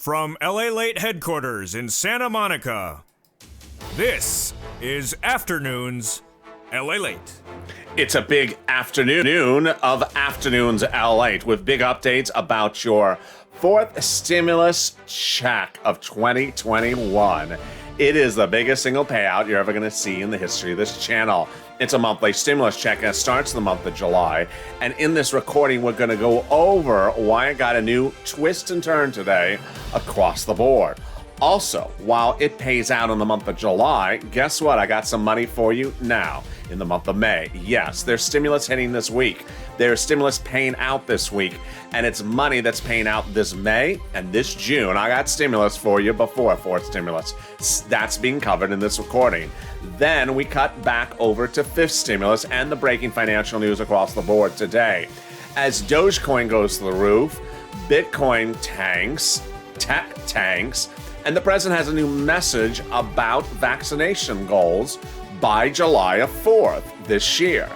From LALATE headquarters in Santa Monica, this is Afternoons LALATE. It's a big afternoon of Afternoons LALATE with big updates about your fourth stimulus check of 2021. It is the biggest single payout you're ever going to see in the history of this channel. It's a monthly stimulus check and it starts the month of July. And in this recording, we're going to go over why it got a new twist and turn today across the board. Also, while it pays out in the month of July, guess what? I got some money for you now in the month of May. Yes, there's stimulus hitting this week. There's stimulus paying out this week, and it's money that's paying out this May and this June. I got stimulus for you before fourth stimulus. That's being covered in this recording. Then we cut back over to fifth stimulus and the breaking financial news across the board today. As Dogecoin goes to the roof, Bitcoin tanks, tech tanks, and the president has a new message about vaccination goals by July 4th this year.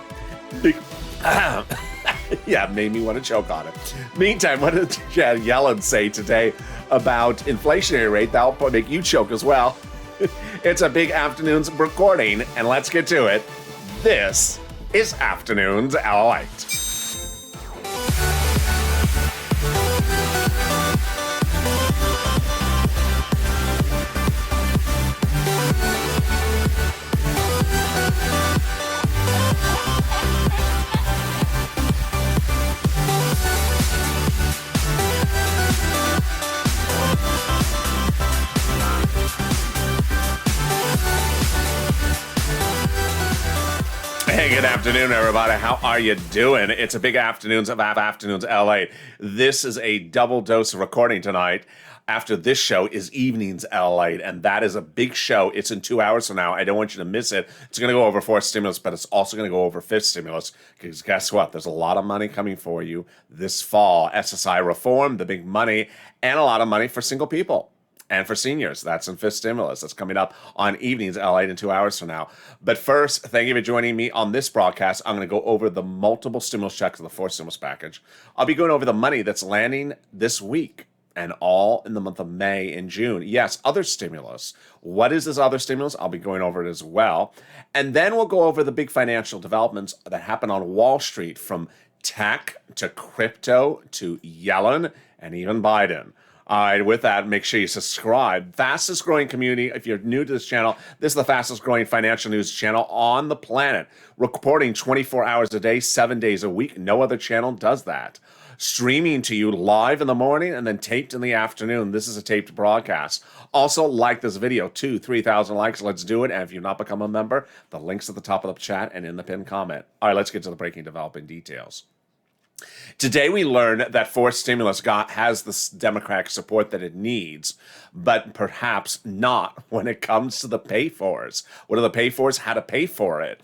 Yeah, made me want to choke on it. Meantime, what did Janet Yellen say today about inflationary rate? That'll make you choke as well. It's a big afternoon's recording, and let's get to it. This is Afternoons LALATE. Hey, good afternoon, everybody. How are you doing? It's a big Afternoons of Afternoons LA. This is a double dose of recording tonight. After this show is Evenings LA, and that is a big show. It's in 2 hours from now. I don't want you to miss it. It's going to go over fourth stimulus, but it's also going to go over fifth stimulus, because guess what? There's a lot of money coming for you this fall. SSI reform, the big money, and a lot of money for single people. And for seniors, that's in fifth stimulus. That's coming up on Evenings LA in 2 hours from now. But first, thank you for joining me on this broadcast. I'm going to go over the multiple stimulus checks of the fourth stimulus package. I'll be going over the money that's landing this week and all in the month of May and June. Yes, other stimulus. What is this other stimulus? I'll be going over it as well. And then we'll go over the big financial developments that happen on Wall Street, from tech to crypto to Yellen and even Biden. All right, with that, make sure you subscribe. Fastest growing community. If you're new to this channel, this is the fastest growing financial news channel on the planet. Reporting 24 hours a day, 7 days a week. No other channel does that. Streaming to you live in the morning and then taped in the afternoon. This is a taped broadcast. Also, like this video, 3,000 likes. Let's do it. And if you've not become a member, the link's at the top of the chat and in the pinned comment. All right, let's get to the breaking developing details. Today we learned that fourth stimulus has the Democratic support that it needs, but perhaps not when it comes to the pay-fors. What are the pay-fors? How to pay for it.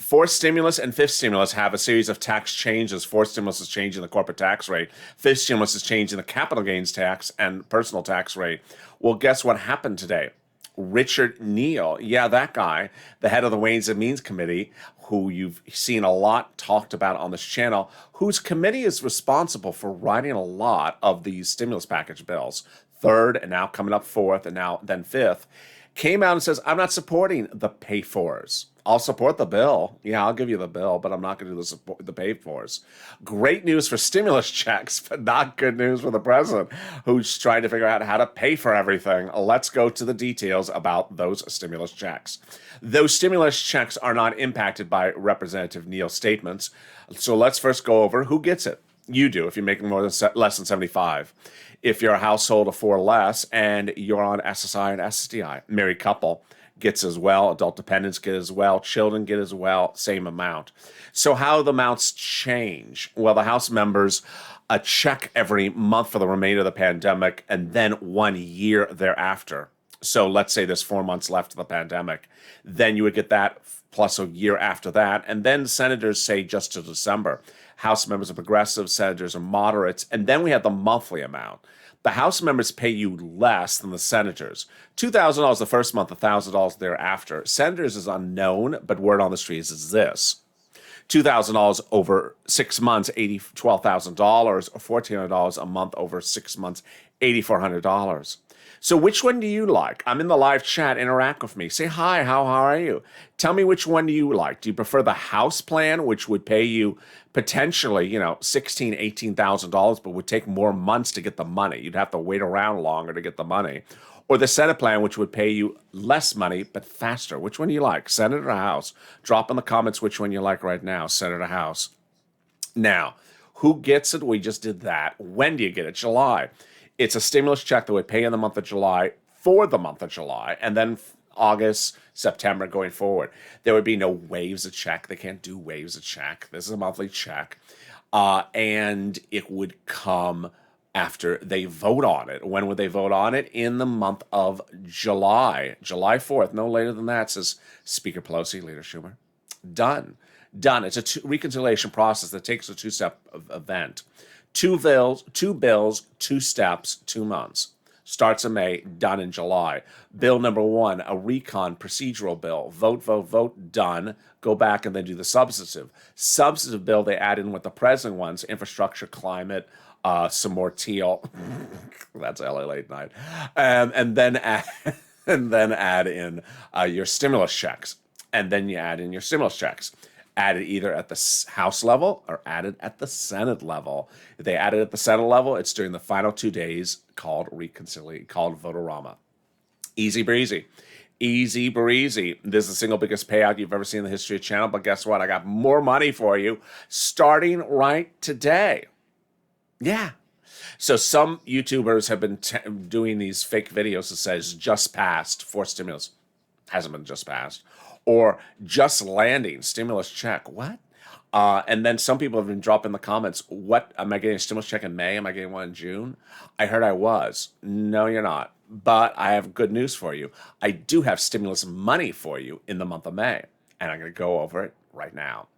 Fourth stimulus and fifth stimulus have a series of tax changes. Fourth stimulus is changing the corporate tax rate. Fifth stimulus is changing the capital gains tax and personal tax rate. Well, guess what happened today? Richard Neal, yeah, that guy, the head of the Ways and Means Committee, who you've seen a lot talked about on this channel, whose committee is responsible for writing a lot of these stimulus package bills, third and now coming up fourth and now then fifth, came out and says, I'm not supporting the pay-fors. I'll support the bill. Yeah, I'll give you the bill, but I'm not going to do the pay-fors. Great news for stimulus checks, but not good news for the president, who's trying to figure out how to pay for everything. Let's go to the details about those stimulus checks. Those stimulus checks are not impacted by Representative Neal's statements. So let's first go over who gets it. You do if you're making less than 75. If you're a household of four or less and you're on SSI and SSDI, married couple gets as well, adult dependents get as well, children get as well, same amount. So how the amounts change? Well, the House members a check every month for the remainder of the pandemic and then 1 year thereafter. So let's say there's 4 months left of the pandemic. Then you would get that plus a year after that. And then senators say just to December. House members are progressive, senators are moderates. And then we have the monthly amount. The House members pay you less than the senators. $2,000 the first month, $1,000 thereafter. Senators is unknown, but word on the street is this. $2,000 over 6 months, $12,000, or $1,400 a month over 6 months, $8,400. So which one do you like? I'm in the live chat. Interact with me. Say hi. How are you? Tell me which one do you like. Do you prefer the house plan, which would pay you potentially, $16,000, $18,000, but would take more months to get the money? You'd have to wait around longer to get the money. Or the Senate plan, which would pay you less money but faster. Which one do you like? Senate or House? Drop in the comments which one you like right now, Senate or House. Now, who gets it? We just did that. When do you get it? July. It's a stimulus check that would pay in the month of July for the month of July, and then August, September going forward. There would be no waves of check. They can't do waves of check. This is a monthly check. And it would come after they vote on it. When would they vote on it? In the month of July. July 4th, no later than that, says Speaker Pelosi, Leader Schumer. Done. It's a reconciliation process that takes a two-step event. Two bills, 2 steps, 2 months. Starts in May, done in July. Bill number 1, a recon procedural bill. Vote, done. Go back and then do the substantive. Substantive bill, they add in what the president wants, infrastructure, climate, some more teal. That's LA late night. And then add in your stimulus checks. And then you add in your stimulus checks. Added either at the House level or added at the Senate level. If they add it at the Senate level, it's during the final 2 days called Votorama. Easy breezy. Easy breezy. This is the single biggest payout you've ever seen in the history of the channel, but guess what? I got more money for you starting right today. Yeah. So some YouTubers have been doing these fake videos that says just passed for stimulus. Hasn't been just passed. Or just landing, stimulus check. What? And then some people have been dropping in the comments, what? Am I getting a stimulus check in May? Am I getting one in June? I heard I was. No, you're not. But I have good news for you. I do have stimulus money for you in the month of May. And I'm going to go over it right now.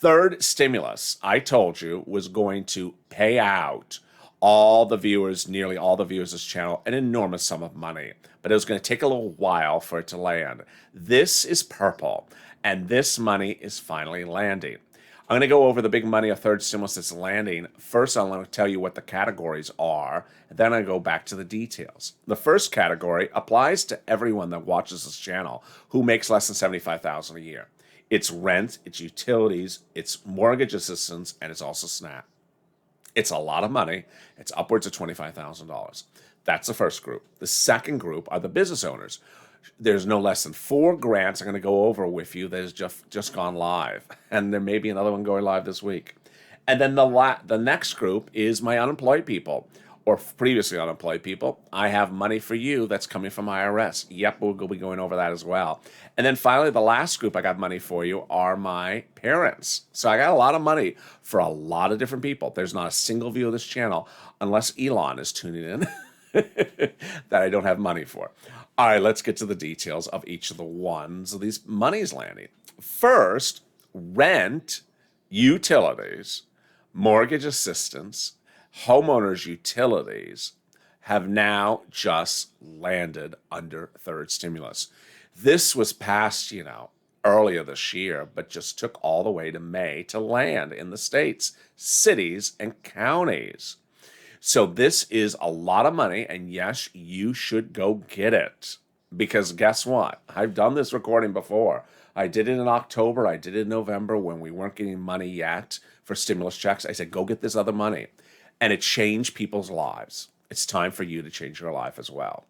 Third stimulus, I told you, was going to pay out all the viewers, nearly all the viewers of this channel, an enormous sum of money. But it was going to take a little while for it to land. This is purple, and this money is finally landing. I'm going to go over the big money of third stimulus that's landing. First, I'm going to tell you what the categories are, and then I go back to the details. The first category applies to everyone that watches this channel who makes less than $75,000 a year. It's rent, it's utilities, it's mortgage assistance, and it's also SNAP. It's a lot of money. It's upwards of $25,000. That's the first group. The second group are the business owners. There's no less than 4 grants I'm going to go over with you that has just gone live. And there may be another one going live this week. And then the next group is my unemployed people, or previously unemployed people. I have money for you that's coming from IRS. Yep, we'll be going over that as well. And then finally, the last group I got money for you are my parents. So I got a lot of money for a lot of different people. There's not a single view of this channel, unless Elon is tuning in, that I don't have money for. All right, let's get to the details of each of the ones of these monies landing. First, rent, utilities, mortgage assistance, homeowners' utilities have now just landed under third stimulus. This was passed, earlier this year, but just took all the way to May to land in the states, cities, and counties. So this is a lot of money, and yes, you should go get it. Because guess what? I've done this recording before. I did it in October. I did it in November when we weren't getting money yet for stimulus checks. I said, go get this other money. And it changed people's lives. It's time for you to change your life as well.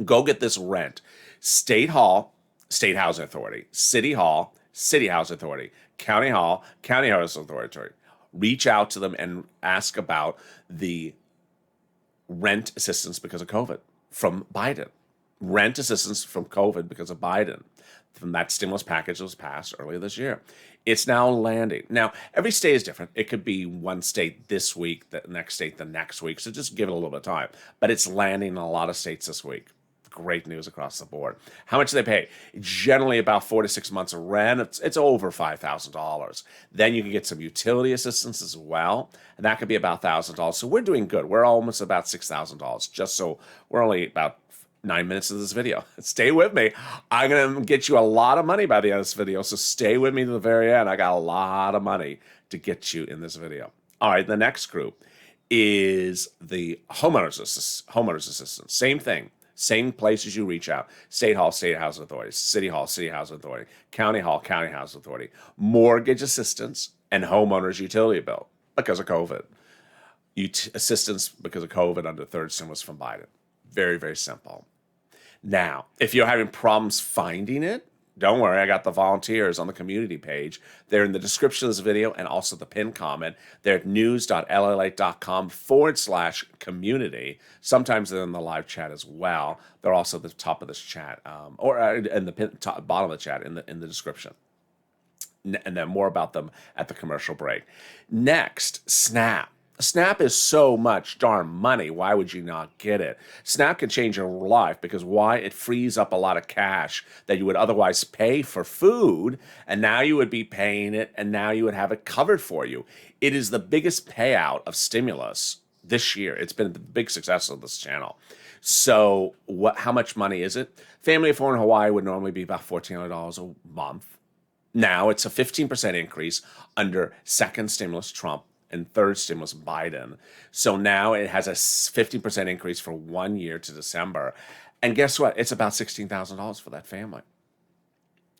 Go get this rent. State Hall, State Housing Authority. City Hall, City Housing Authority. County Hall, County Housing Authority. Reach out to them and ask about the rent assistance because of COVID from Biden. Rent assistance from COVID because of Biden. From that stimulus package that was passed earlier this year. It's now landing. Now, every state is different. It could be one state this week, the next state the next week. So just give it a little bit of time. But it's landing in a lot of states this week. Great news across the board. How much do they pay? Generally about 4 to 6 months of rent. It's over $5,000. Then you can get some utility assistance as well. And that could be about $1,000. So we're doing good. We're almost about $6,000. Just so we're only about 9 minutes of this video. Stay with me. I'm going to get you a lot of money by the end of this video, so stay with me to the very end. I got a lot of money to get you in this video. All right, the next group is the homeowners assistance. Same thing. Same places you reach out. State Hall, State Housing Authority. City Hall, City Housing Authority. County Hall, County Housing Authority. Mortgage assistance and homeowners utility bill because of COVID. Assistance because of COVID under third stimulus from Biden. Very, very simple. Now, if you're having problems finding it, don't worry. I got the volunteers on the community page. They're in the description of this video and also the pinned comment. They're at news.lalate.com/community. Sometimes they're in the live chat as well. They're also at the top of this chat, or in the bottom of the chat in the description. And then more about them at the commercial break. Next, SNAP. SNAP is so much darn money. Why would you not get it? SNAP can change your life because why? It frees up a lot of cash that you would otherwise pay for food, and now you would be paying it, and now you would have it covered for you. It is the biggest payout of stimulus this year. It's been the big success of this channel. So how much money is it? Family of four in Hawaii would normally be about $1,400 a month. Now it's a 15% increase under second stimulus Trump and third stimulus Biden. So now it has a 50% increase for 1 year to December. And guess what? It's about $16,000 for that family.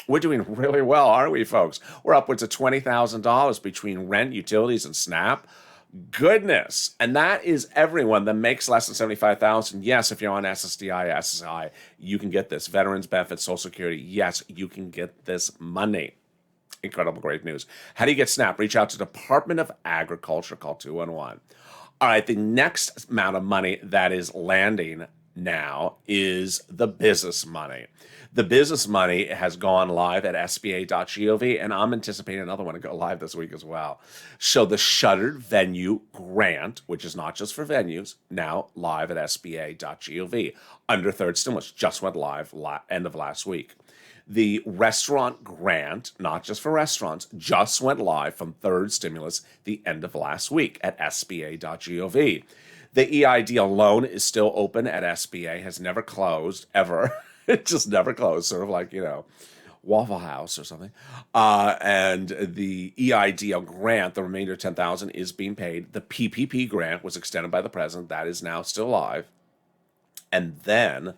We're doing really well, aren't we, folks? We're upwards of $20,000 between rent, utilities, and SNAP. Goodness. And that is everyone that makes less than $75,000. Yes, if you're on SSDI, SSI, you can get this. Veterans benefits, Social Security, yes, you can get this money. Incredible, great news. How do you get SNAP? Reach out to Department of Agriculture, call 211. All right, the next amount of money that is landing now is the business money. The business money has gone live at sba.gov, and I'm anticipating another one to go live this week as well. So the Shuttered Venue Grant, which is not just for venues, now live at sba.gov. Under third stimulus, just went live end of last week. The restaurant grant, not just for restaurants, just went live from third stimulus the end of last week at sba.gov. The EID loan is still open at SBA, has never closed, ever. It just never closed, sort of like, Waffle House or something. And the EIDL grant, the remainder of $10,000 is being paid. The PPP grant was extended by the president. That is now still live. And then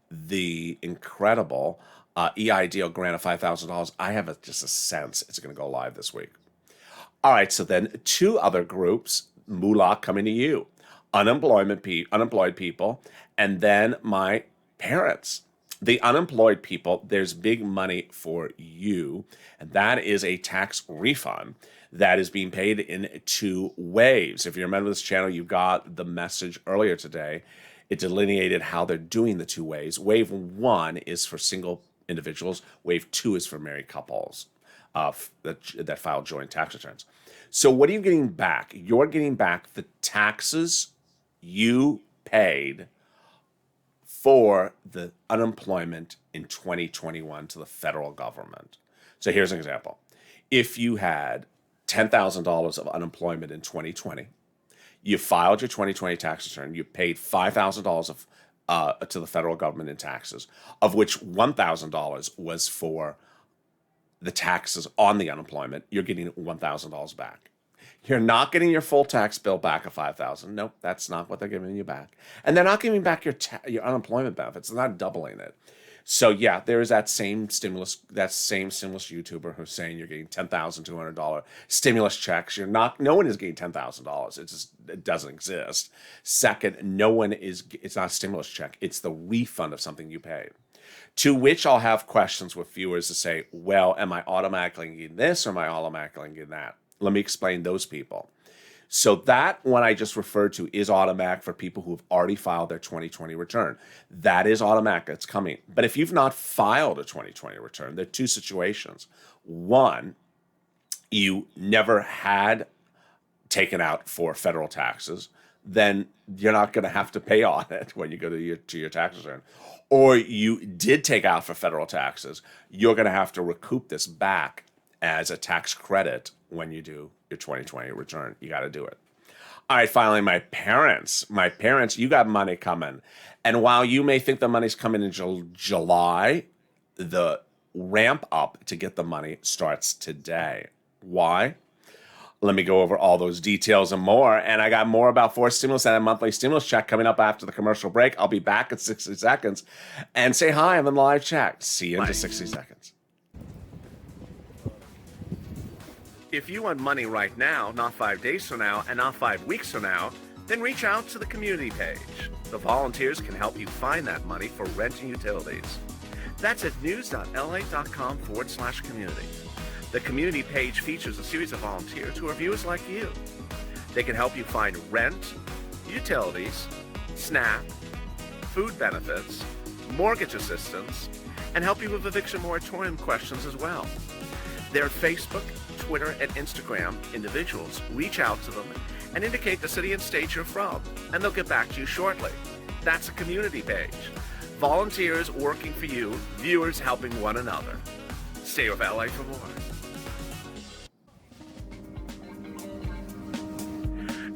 the incredible EIDL grant of $5,000. I have just a sense it's going to go live this week. All right, so then two other groups, moolah coming to you. Unemployed people, and then my parents. The unemployed people, there's big money for you, and that is a tax refund that is being paid in two waves. If you remember this channel, you got the message earlier today. It delineated how they're doing the two waves. Wave one is for single individuals. Wave two is for married couples that file joint tax returns. So what are you getting back? You're getting back the taxes you paid for the unemployment in 2021 to the federal government. So here's an example. If you had $10,000 of unemployment in 2020, you filed your 2020 tax return, you paid $5,000 to the federal government in taxes, of which $1,000 was for the taxes on the unemployment, you're getting $1,000 back. You're not getting your full tax bill back of $5,000. Nope, that's not what they're giving you back. And they're not giving back your unemployment benefits. They're not doubling it. So yeah, there is that same stimulus YouTuber who's saying you're getting $10,200 stimulus checks. No one is getting $10,000. It doesn't exist. Second, it's not a stimulus check. It's the refund of something you paid. To which I'll have questions with viewers to say, well, am I automatically getting this or am I automatically getting that? Let me explain those people. So that one I just referred to is automatic for people who have already filed their 2020 return. That is automatic. It's coming. But if you've not filed a 2020 return, there are two situations. One, you never had taken out for federal taxes, then you're not going to have to pay on it when you go to your tax return. Or you did take out for federal taxes, you're going to have to recoup this back as a tax credit when you do your 2020 return. You got to do it. All right, finally, my parents. My parents, you got money coming. And while you may think the money's coming in July, the ramp up to get the money starts today. Why? Let me go over all those details and more. And I got more about forced stimulus and a monthly stimulus check coming up after the commercial break. I'll be back in 60 seconds. And say hi, I'm in the live chat. See you in just 60 seconds. If you want money right now, not 5 days from now, and not 5 weeks from now, then reach out to the community page. The volunteers can help you find that money for rent and utilities. That's at news.la.com/community. The community page features a series of volunteers who are viewers like you. They can help you find rent, utilities, SNAP, food benefits, mortgage assistance, and help you with eviction moratorium questions as well. They're Facebook, Twitter, and Instagram individuals. Reach out to them and indicate the city and state you're from, and they'll get back to you shortly. That's a community page. Volunteers working for you, viewers helping one another. Stay with LA for more.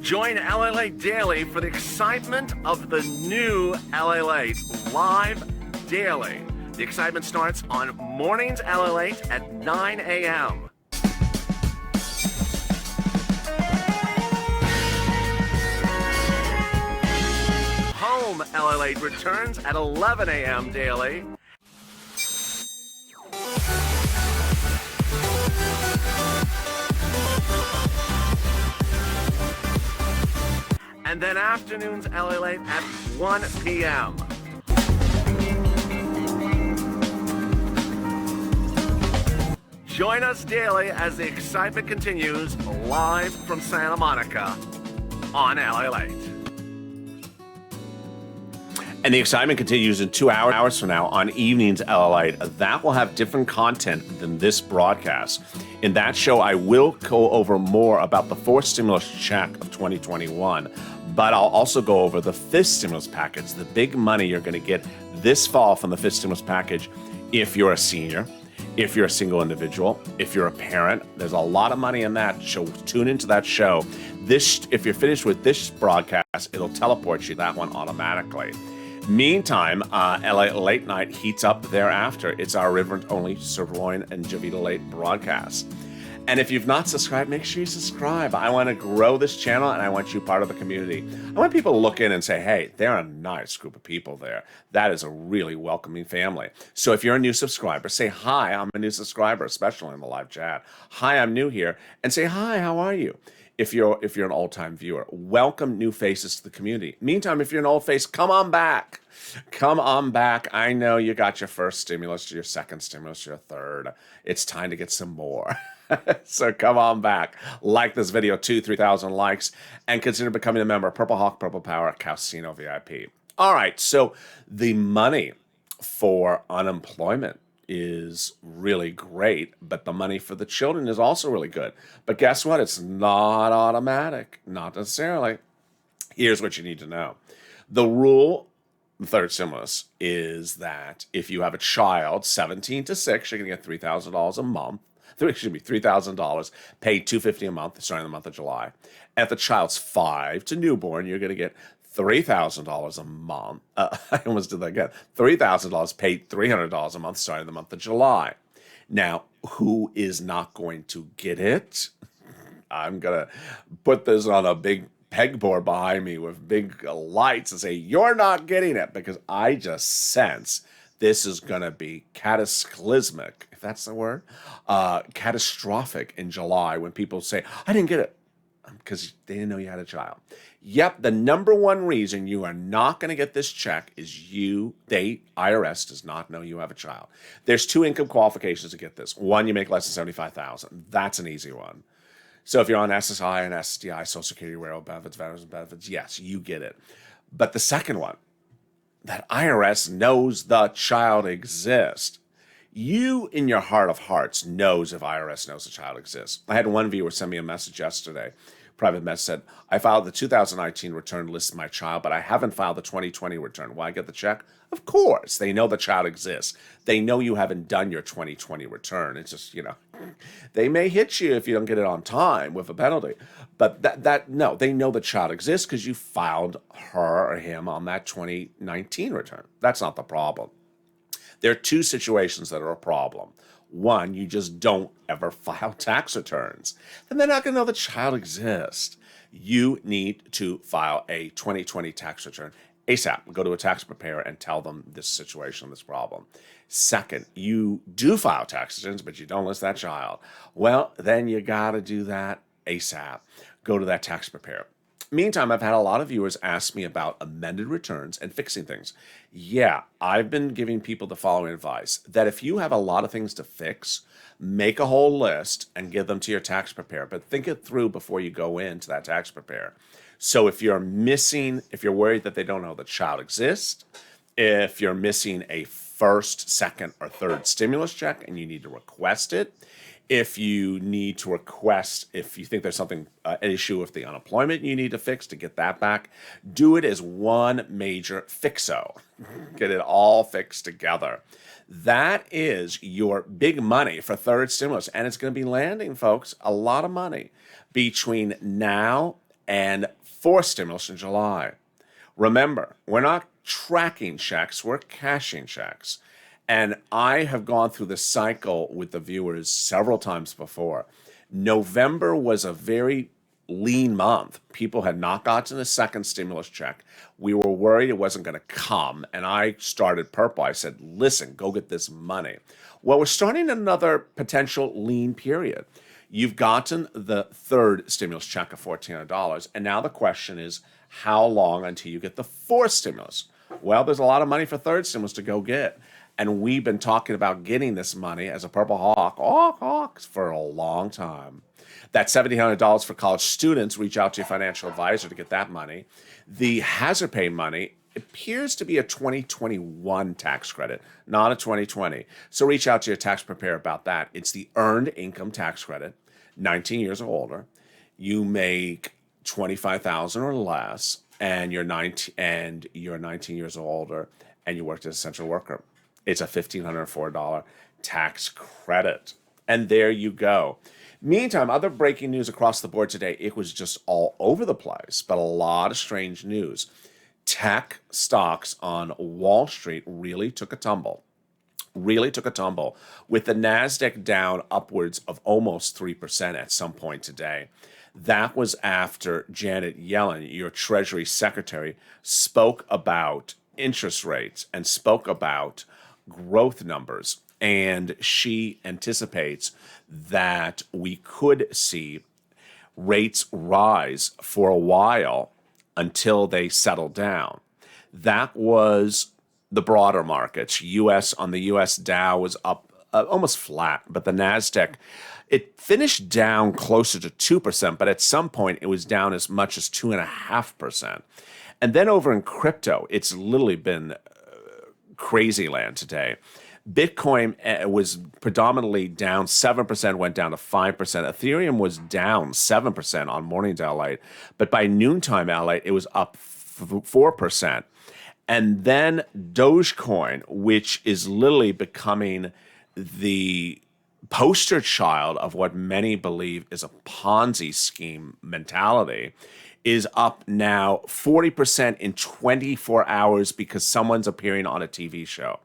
Join LALATE Daily for the excitement of the new LALATE live daily. The excitement starts on Mornings LALATE at 9 a.m. Home LALATE returns at 11 a.m. daily. And then afternoons LALATE at 1 p.m. Join us daily as the excitement continues live from Santa Monica on LALATE. And the excitement continues in 2 hours from now on Evenings LALATE. That will have different content than this broadcast. In that show, I will go over more about the fourth stimulus check of 2021, but I'll also go over the fifth stimulus package, the big money you're going to get this fall from the fifth stimulus package if you're a senior, if you're a single individual, if you're a parent. There's a lot of money in that, so tune into that show. If you're finished with this broadcast, it'll teleport you that one automatically. Meantime, LA Late Night heats up thereafter. It's our River-only Sirloin and Javita Late broadcast. And if you've not subscribed, make sure you subscribe. I want to grow this channel, and I want you part of the community. I want people to look in and say, hey, they're a nice group of people there. That is a really welcoming family. So if you're a new subscriber, say, hi, I'm a new subscriber, especially in the live chat. Hi, I'm new here. And say, hi, how are you? If you're an old-time viewer, welcome new faces to the community. Meantime, if you're an old face, come on back. Come on back. I know you got your first stimulus, your second stimulus, your third. It's time to get some more. So come on back. Like this video, 3,000 likes, and consider becoming a member of Purple Hawk, Purple Power, Casino VIP. All right, so the money for unemployment is really great, but the money for the children is also really good. But guess what? It's not automatic, not necessarily. Here's what you need to know. The rule, the third stimulus, is that if you have a child 17 to 6, you're going to get $3,000 a month. $3,000 paid $250 a month starting the month of July. If the child's 5 to newborn, you're going to get $3,000 a month. I almost did that again. $3,000 paid $300 a month starting the month of July. Now, who is not going to get it? I'm going to put this on a big pegboard behind me with big lights and say, you're not getting it, because I just sense this is going to be cataclysmic, if that's the word, catastrophic in July when people say, I didn't get it because they didn't know you had a child. Yep, the number one reason you are not going to get this check is IRS does not know you have a child. There's 2 income qualifications to get this. One, you make less than $75,000. That's an easy one. So if you're on SSI and SSDI, Social Security, Railroad benefits, veterans benefits, yes, you get it. But the second one, that IRS knows the child exists. You, in your heart of hearts, knows if IRS knows the child exists. I had one viewer send me a message yesterday private message said, I filed the 2019 return, lists my child, but I haven't filed the 2020 return. Will I get the check? Of course. They know the child exists. They know you haven't done your 2020 return. It's just, they may hit you if you don't get it on time with a penalty. But no, they know the child exists because you filed her or him on that 2019 return. That's not the problem. There are two situations that are a problem. One, you just don't ever file tax returns. Then they're not going to know the child exists. You need to file a 2020 tax return ASAP. Go to a tax preparer and tell them this situation, this problem. Second, you do file tax returns, but you don't list that child. Well, then you got to do that ASAP. Go to that tax preparer. Meantime, I've had a lot of viewers ask me about amended returns and fixing things. Yeah, I've been giving people the following advice, that if you have a lot of things to fix, make a whole list and give them to your tax preparer, but think it through before you go into that tax preparer. So if you're worried that they don't know the child exists, if you're missing a first, second, or third stimulus check and you need to request it, if you need to request, if you think there's something, an issue with the unemployment you need to fix to get that back, do it as one major fixo. Get it all fixed together. That is your big money for third stimulus. And it's going to be landing, folks, a lot of money between now and fourth stimulus in July. Remember, we're not tracking checks, we're cashing checks. And I have gone through this cycle with the viewers several times before. November was a very lean month. People had not gotten a second stimulus check. We were worried it wasn't going to come. And I started purple. I said, listen, go get this money. Well, we're starting another potential lean period. You've gotten the third stimulus check of $1,400. And now the question is, how long until you get the fourth stimulus? Well, there's a lot of money for third stimulus to go get. And we've been talking about getting this money as a Purple Hawks for a long time. That $1,700 for college students, reach out to your financial advisor to get that money. The hazard pay money appears to be a 2021 tax credit, not a 2020. So reach out to your tax preparer about that. It's the earned income tax credit, 19 years or older. You make $25,000 or less, and you're 19 years or older, and you worked as an essential worker. It's a $1,504 tax credit. And there you go. Meantime, other breaking news across the board today, it was just all over the place, but a lot of strange news. Tech stocks on Wall Street really took a tumble. With the NASDAQ down upwards of almost 3% at some point today. That was after Janet Yellen, your Treasury Secretary, spoke about interest rates and spoke about growth numbers, and she anticipates that we could see rates rise for a while until they settle down. That was the broader markets. On the US Dow was up almost flat, but the NASDAQ, it finished down closer to 2%, but at some point it was down as much as 2.5%. And then over in crypto, it's literally been crazy land today. Bitcoin was predominantly down 7%, went down to 5%. Ethereum was down 7% on morning daylight, but by noontime LA, it was up 4%. And then Dogecoin, which is literally becoming the poster child of what many believe is a Ponzi scheme mentality, is up now 40% in 24 hours because someone's appearing on a TV show.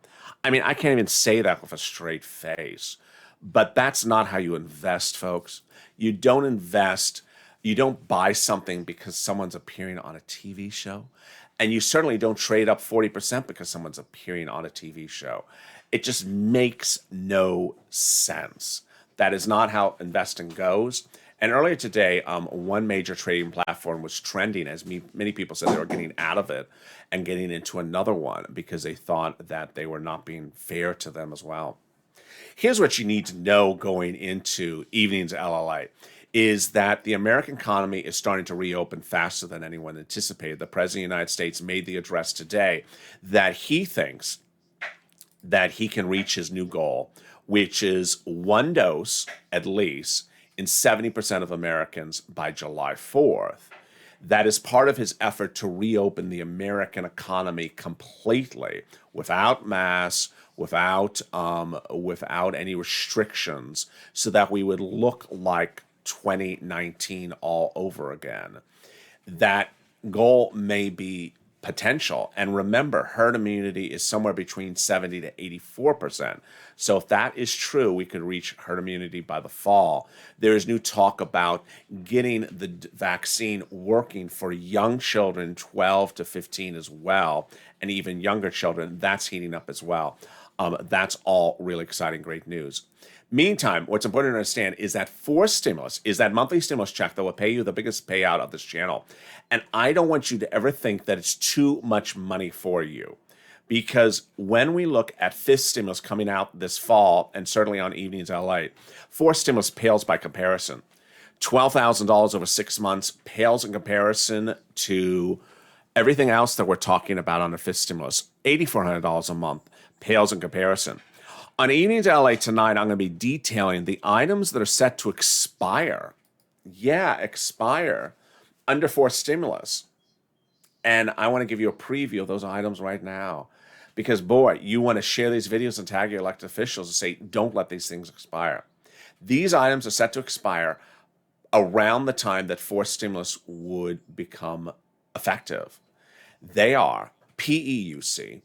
I mean, I can't even say that with a straight face, but that's not how you invest, folks. You don't invest, you don't buy something because someone's appearing on a TV show, and you certainly don't trade up 40% because someone's appearing on a TV show. It just makes no sense. That is not how investing goes. And earlier today, one major trading platform was trending as many people said they were getting out of it and getting into another one because they thought that they were not being fair to them as well. Here's what you need to know going into evening's LALATE is that the American economy is starting to reopen faster than anyone anticipated. The President of the United States made the address today that he thinks that he can reach his new goal, which is one dose at least in 70% of Americans by July 4th. That is part of his effort to reopen the American economy completely without masks, without any restrictions, so that we would look like 2019 all over again. That goal may be potential. And remember, herd immunity is somewhere between 70 to 84%. So if that is true, we could reach herd immunity by the fall. There is new talk about getting the vaccine working for young children, 12 to 15 as well, and even younger children. That's heating up as well. That's all really exciting, great news. Meantime, what's important to understand is that forced stimulus is that monthly stimulus check that will pay you the biggest payout of this channel. And I don't want you to ever think that it's too much money for you. Because when we look at fifth stimulus coming out this fall, and certainly on Evenings LA, forced stimulus pales by comparison. $12,000 over 6 months pales in comparison to everything else that we're talking about on the fifth stimulus. $8,400 a month pales in comparison. On Evenings LA tonight, I'm going to be detailing the items that are set to expire. Yeah, expire under forced stimulus. And I want to give you a preview of those items right now. Because, boy, you want to share these videos and tag your elected officials and say, don't let these things expire. These items are set to expire around the time that forced stimulus would become effective. They are PEUC,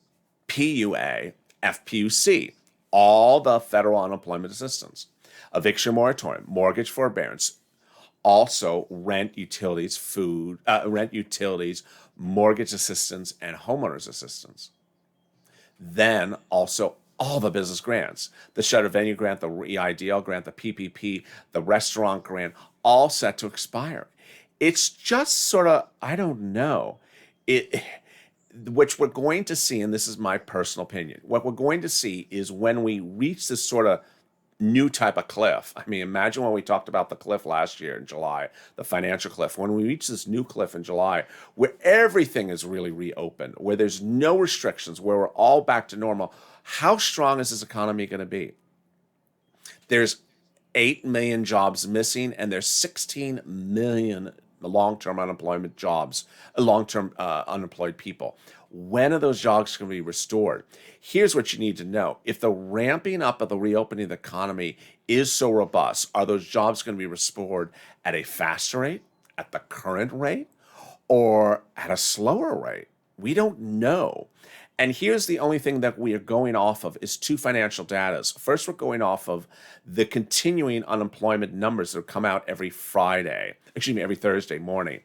PUA, FPUC. All the federal unemployment assistance, eviction moratorium, mortgage forbearance, also rent utilities, mortgage assistance, and homeowners assistance. Then also all the business grants, the shutter venue grant, the EIDL grant, the PPP, the restaurant grant, all set to expire. It's just sort of, I don't know, which we're going to see, and this is my personal opinion, what we're going to see is when we reach this sort of new type of cliff. I mean, imagine when we talked about the cliff last year in July, the financial cliff. When we reach this new cliff in July, where everything is really reopened, where there's no restrictions, where we're all back to normal, how strong is this economy going to be? There's 8 million jobs missing, and there's 16 million long-term unemployment jobs, long-term unemployed people. When are those jobs going to be restored? Here's what you need to know. If the ramping up of the reopening of the economy is so robust, are those jobs going to be restored at a faster rate, at the current rate, or at a slower rate? We don't know. And here's the only thing that we are going off of is two financial data. First, we're going off of the continuing unemployment numbers that come out every Thursday morning.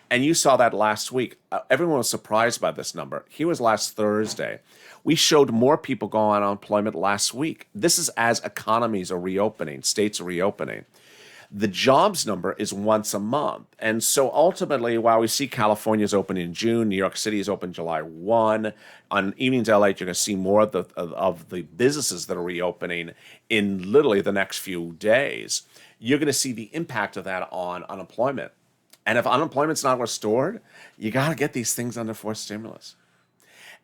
And you saw that last week. Everyone was surprised by this number. Here was last Thursday. We showed more people going on unemployment last week. This is as economies are reopening, states are reopening. The jobs number is once a month. And so ultimately, while we see California's open in June, New York City is open July 1, on Evenings LA, you're going to see more of the businesses that are reopening in literally the next few days. You're going to see the impact of that on unemployment. And if unemployment's not restored, you got to get these things under forced stimulus.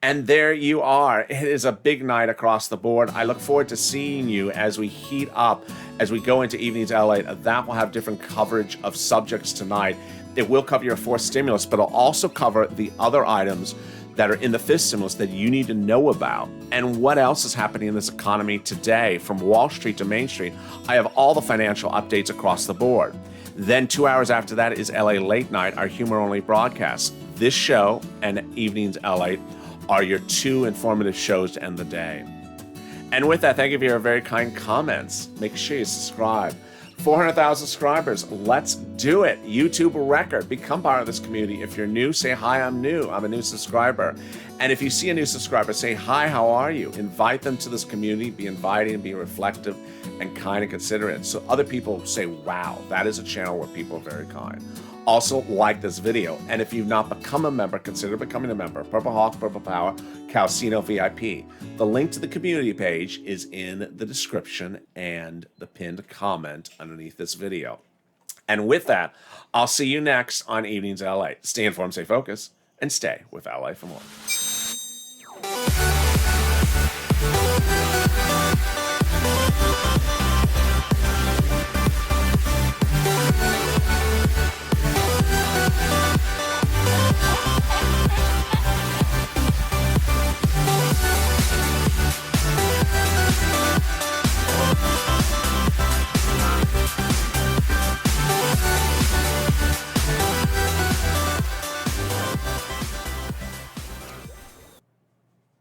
And there you are. It is a big night across the board. I look forward to seeing you as we heat up, as we go into Evenings LA. That will have different coverage of subjects tonight. It will cover your forced stimulus, but it'll also cover the other items that are in the fifth stimulus that you need to know about. And what else is happening in this economy today, from Wall Street to Main Street. I have all the financial updates across the board. Then 2 hours after that is LA Late Night, our humor-only broadcast. This show and Evenings LA are your two informative shows to end the day. And with that, thank you for your very kind comments. Make sure you subscribe. 400,000 subscribers. Let's do it. YouTube record. Become part of this community. If you're new, say, hi, I'm new. I'm a new subscriber. And if you see a new subscriber, say, hi, how are you? Invite them to this community. Be inviting, be reflective, and kind and considerate. So other people say, wow, that is a channel where people are very kind. Also, like this video. And if you've not become a member, consider becoming a member. Purple Hawk, Purple Power, Calcino VIP. The link to the community page is in the description and the pinned comment underneath this video. And with that, I'll see you next on Evenings LA. Stay informed, stay focused, and stay with LA for more.